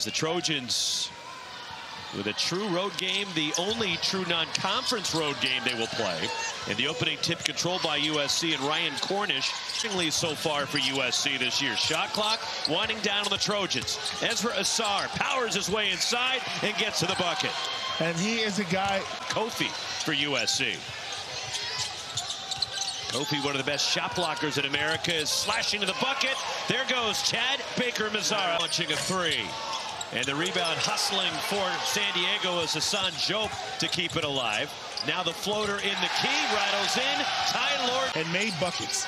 The Trojans with a true road game, the only true non-conference road game they will play. And the opening tip controlled by USC and Ryan Cornish. So far for USC this year. Shot clock winding down on the Trojans. Ezra Assar powers his way inside and gets to the bucket. And he is a guy. Kofi for USC. Kofi, one of the best shot blockers in America, is slashing to the bucket. There goes Chad Baker-Mazara launching a three. And the rebound hustling for San Diego is Hassan Jope to keep it alive. Now the floater in the key, rattles in. Ty Lord. And made buckets.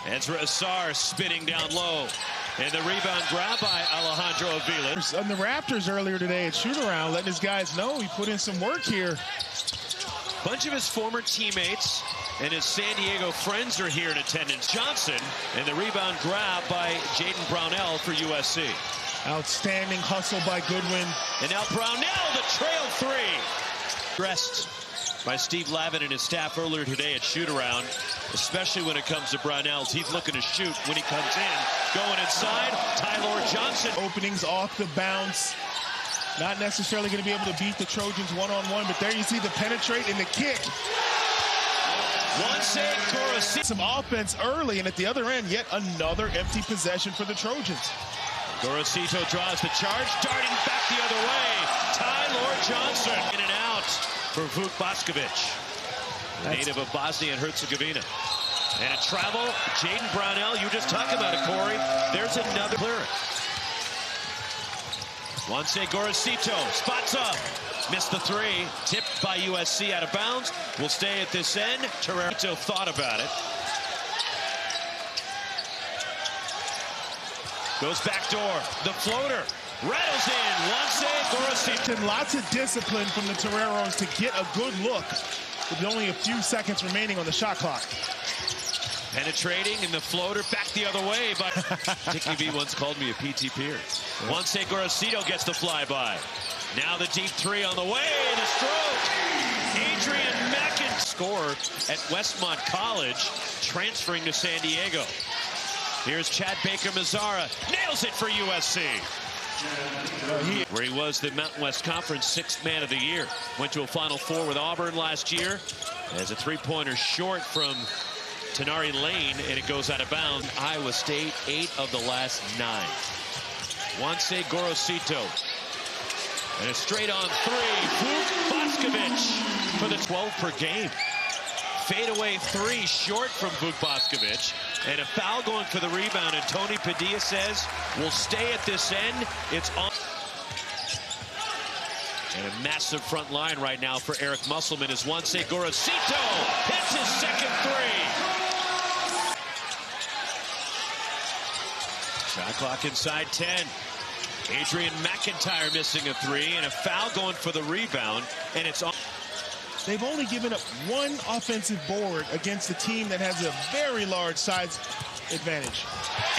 Ezra Assar spinning down low. And the rebound grab by Alejandro Avila. On the Raptors earlier today at shoot-around, letting his guys know he put in some work here. Bunch of his former teammates and his San Diego friends are here in attendance. Johnson, and the rebound grab by Jaden Brownell for USC. Outstanding hustle by Goodwin. And now Brownell, the trail three. Dressed by Steve Lavin and his staff earlier today at shoot-around, especially when it comes to Brownell's. He's looking to shoot when he comes in. Going inside, Ty Johnson. Openings off the bounce. Not necessarily going to be able to beat the Trojans one-on-one, but there you see the penetrate and the kick. Some offense early, and at the other end, yet another empty possession for the Trojans. Gorosito draws the charge, darting back the other way. Ty Johnson in and out for Vuk Boskovic, native of Bosnia and Herzegovina. And a travel, Jaden Brownell, you just talked about it, Corey. There's another clearance. Juanse Gorosito spots up. Missed the three. Tipped by USC out of bounds. Will stay at this end. Toreros thought about it. Goes back door. The floater. Rattles in. Juanse Gorosito. Lots of discipline from the Toreros to get a good look with only a few seconds remaining on the shot clock. Penetrating in the floater back the other way. But Dickie B once called me a PTPer. Juanse Gorosito gets the flyby. Now the deep three on the way. The stroke. Adrian Mackin score at Westmont College, transferring to San Diego. Here's Chad Baker-Mazara. Nails it for USC. Where he was the Mountain West Conference sixth man of the year. Went to a Final Four with Auburn last year. As a three-pointer short from Tenari Lane, and it goes out of bounds. Iowa State, 8 of the last 9. Juanse Gorosito. And a straight-on three. Vuk Boskovic for the 12 per game. Fadeaway three short from Vuk Boskovic. And a foul going for the rebound. And Tony Padilla says, we'll stay at this end. It's on. And a massive front line right now for Eric Musselman as Juanse Gorosito hits his second three. Shot clock inside 10. Adrian McIntyre missing a three, and a foul going for the rebound, and it's on. They've only given up one offensive board against a team that has a very large size advantage.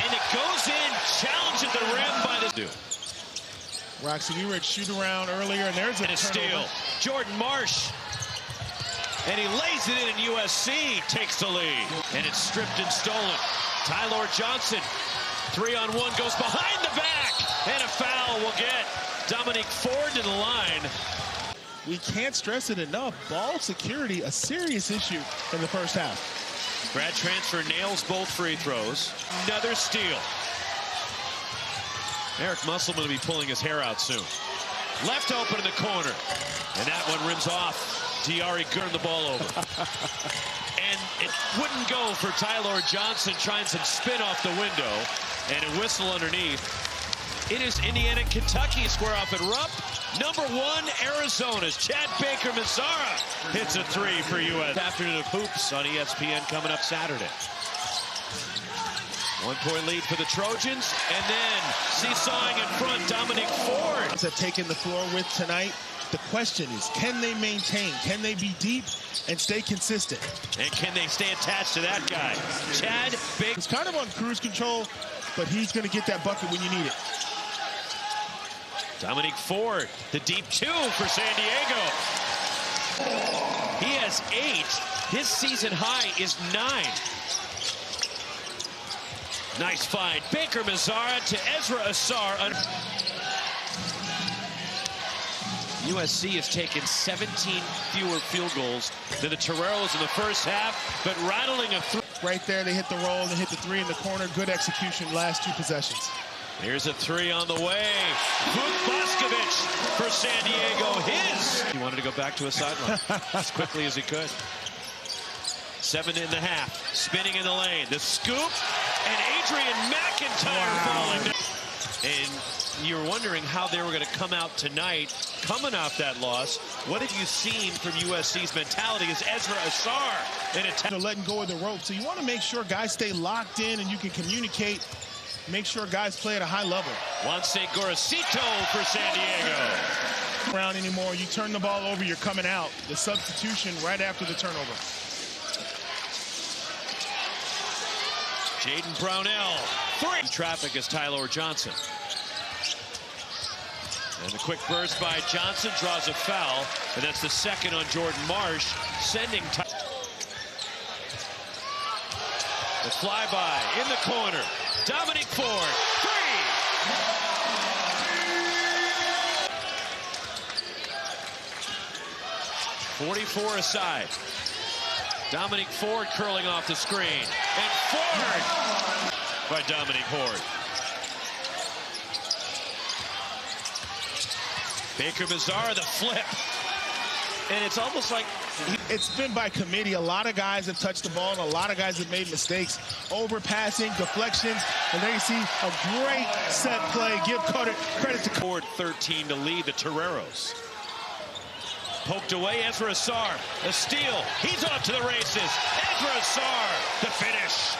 And it goes in, challenge at the rim by the... Roxy, we were at shoot-around earlier, and there's a steal. Jordan Marsh. And he lays it in, and USC takes the lead. And it's stripped and stolen. Ty Johnson. 3-on-1 goes behind the back, and a foul will get Dominic Ford to the line. We can't stress it enough. Ball security, a serious issue in the first half. Grad transfer nails both free throws. Another steal. Eric Musselman will be pulling his hair out soon. Left open in the corner, and that one rims off. Diari turned the ball over. And it wouldn't go for Ty Johnson, trying some spin off the window. And a whistle underneath. It is Indiana and Kentucky square off at Rupp. Number 1, Arizona's Chad Baker-Mazara hits a three for U.S. Afternoon of Hoops on ESPN coming up Saturday. 1-point lead for the Trojans, and then seesawing in front, Dominic Ford. Have taken the floor with tonight. The question is, can they maintain? Can they be deep and stay consistent? And can they stay attached to that guy? Chad Baker. He's kind of on cruise control, but he's going to get that bucket when you need it. Dominic Ford, the deep two for San Diego. He has 8. His season high is 9. Nice find. Baker Mazzara to Ezra Asar. USC has taken 17 fewer field goals than the Toreros in the first half, but rattling a three. Right there, they hit the roll and hit the three in the corner. Good execution last two possessions. Here's a three on the way. Vuk for San Diego. He wanted to go back to a sideline as quickly as he could. 7.5. Spinning in the lane. The scoop. And Adrian McIntyre falling down. And you were wondering how they were going to come out tonight, coming off that loss. What have you seen from USC's mentality as Ezra Asar in attack? Letting go of the rope. So you want to make sure guys stay locked in and you can communicate. Make sure guys play at a high level. Juanse Gorosito for San Diego. Around anymore. You turn the ball over, you're coming out. The substitution right after the turnover. Jaden Brownell. Three. Traffic is Tyler Johnson. And the quick burst by Johnson draws a foul. And that's the second on Jordan Marsh, sending the flyby in the corner. Dominic Ford. Three. 44 aside. Dominic Ford curling off the screen. And Ford by Dominic Ford. Baker Mazzara, the flip. And it's almost like it's been by committee. A lot of guys have touched the ball, and a lot of guys have made mistakes. Overpassing, deflections, and there you see a great set play. Give credit to Ford. 13 to lead the Toreros. Poked away, Ezra Asar. A steal. He's off to the races. Ezra Asar, the finish.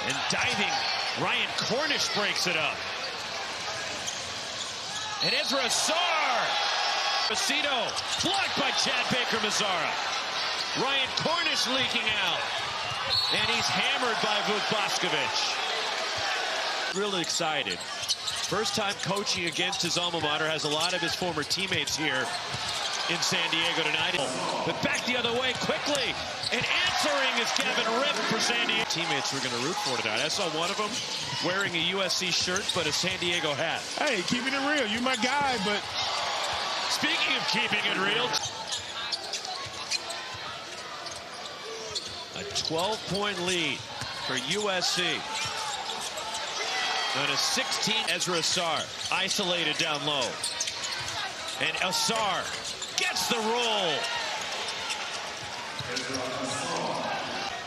And diving, Ryan Cornish breaks it up. And Ezra Asar. Rosito, blocked by Chad Baker Mazzara. Ryan Cornish leaking out. And he's hammered by Vuk. Really excited. First time coaching against his alma mater, has a lot of his former teammates here in San Diego tonight. But back the other way quickly. And answering is Kevin Ripp for San Diego. Teammates were going to root for tonight. I saw one of them wearing a USC shirt, but a San Diego hat. Hey, keeping it real. You're my guy, but... Speaking of keeping it real, a 12-point lead for USC. On a 16, Ezra Asar isolated down low. And Asar gets the roll.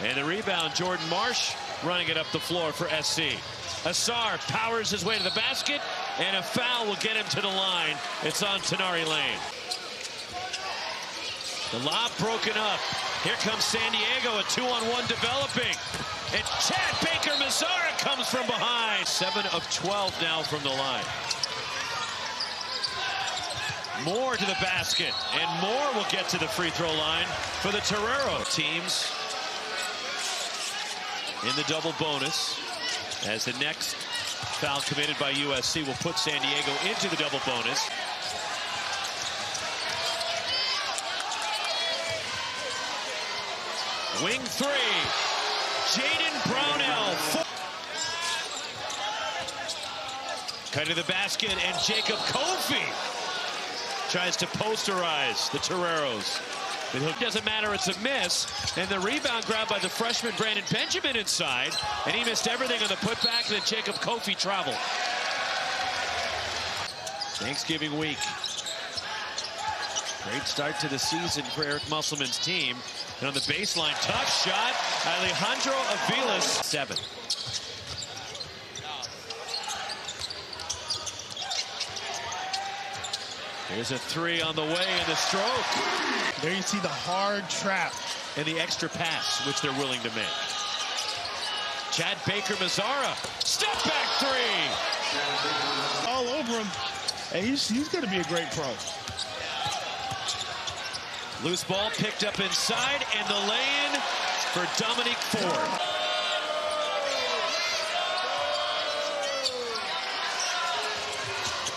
And the rebound, Jordan Marsh running it up the floor for SC. Asar powers his way to the basket, and a foul will get him to the line. It's on Tenari Lane. The lob broken up. Here comes San Diego, a 2-on-1 developing. And Chad Baker Mazzara comes from behind. 7 of 12 now from the line. More to the basket, and more will get to the free throw line for the Torero teams in the double bonus. As the next foul committed by USC will put San Diego into the double bonus. Wing three. Jaden Brownell. Cut to the basket, and Jacob Kofi tries to posterize the Toreros. But it doesn't matter, it's a miss. And the rebound grabbed by the freshman Brandon Benjamin inside. And he missed everything on the putback, and then Jacob Kofi traveled. Thanksgiving week. Great start to the season for Eric Musselman's team. And on the baseline, tough shot, Alejandro Aviles. 7. Here's a three on the way, and the stroke. There you see the hard trap. And the extra pass, which they're willing to make. Chad Baker Mazzara, step back three. All over him. And he's going to be a great pro. Loose ball picked up inside, and the lay-in for Dominic Ford.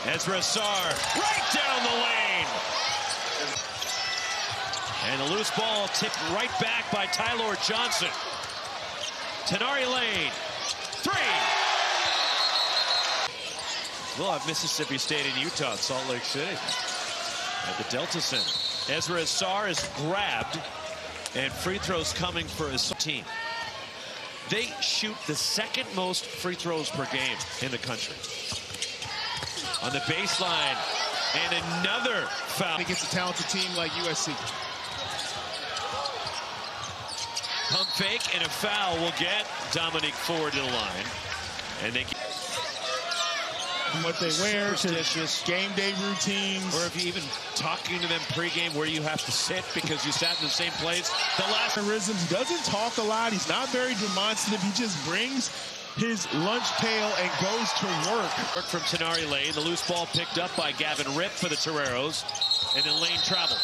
Ezra Asar right down the lane. And the loose ball tipped right back by Tyler Johnson. Tenari Lane. 3. We'll have Mississippi State and Utah at Salt Lake City at the Delta Center. Ezra Assar is grabbed, and free throws coming for his team. They shoot the second most free throws per game in the country. On the baseline, and another foul. Against a talented team like USC. Pump fake and a foul will get Dominique Ford to the line. And they what they wear to game day routines. Or if you even talking to them pregame where you have to sit because you sat in the same place. The last mannerisms, doesn't talk a lot. He's not very demonstrative. He just brings his lunch pail and goes to work. Work from Tenari Lane. The loose ball picked up by Gavin Ripp for the Toreros. And then Lane traveled.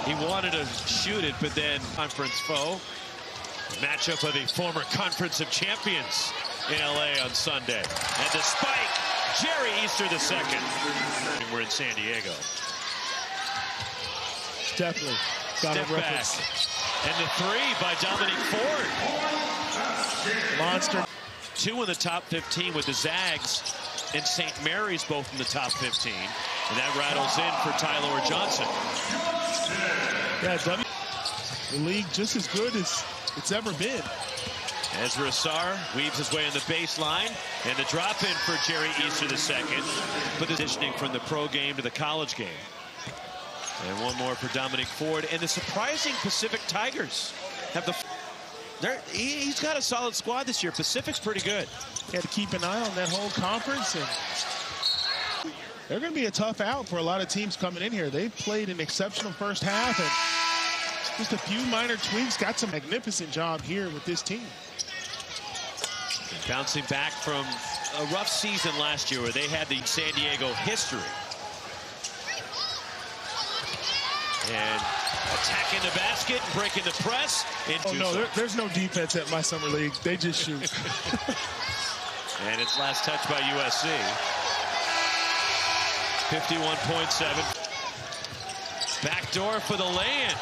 He wanted to shoot it, but then conference foe. Matchup of the former Conference of Champions in LA on Sunday. And the spike, Jerry Easter II. We're in San Diego. Definitely. Got Step a reference. Back. And the 3 by Dominique Ford. Monster. 2 in the top 15 with the Zags and St. Mary's both in the top 15. And that rattles in for Tyler Johnson. Yeah, the league just as good as it's ever been. Ezra Assar weaves his way on the baseline, and the drop in for Jerry Easter II. But the positioning from the pro game to the college game. And one more for Dominique Ford. And the surprising Pacific Tigers have the... He's got a solid squad this year. Pacific's pretty good. Had to keep an eye on that whole conference. And they're going to be a tough out for a lot of teams coming in here. They've played an exceptional first half. And just a few minor tweaks. Got some magnificent job here with this team. Bouncing back from a rough season last year where they had the San Diego history. And attacking the basket, breaking the press. Oh, no, there's no defense at my summer league. They just shoot. And it's last touch by USC. 51.7. Backdoor for the lay-in.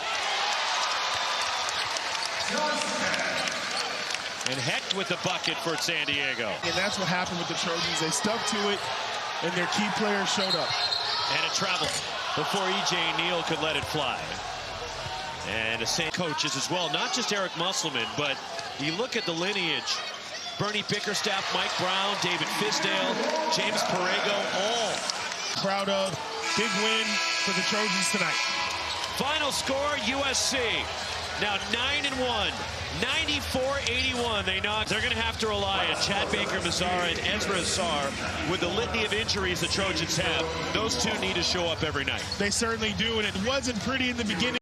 And Hecht with the bucket for San Diego. And that's what happened with the Trojans. They stuck to it, and their key players showed up. And a travel before E.J. Neal could let it fly. And the same coaches as well, not just Eric Musselman, but you look at the lineage. Bernie Bickerstaff, Mike Brown, David Fisdale, James Parego, all proud of. Big win for the Trojans tonight. Final score, USC. Now 9-1, 94-81. They're going to have to rely on Chad Baker-Mazara and Ezra Assar with the litany of injuries the Trojans have. Those two need to show up every night. They certainly do, and it wasn't pretty in the beginning.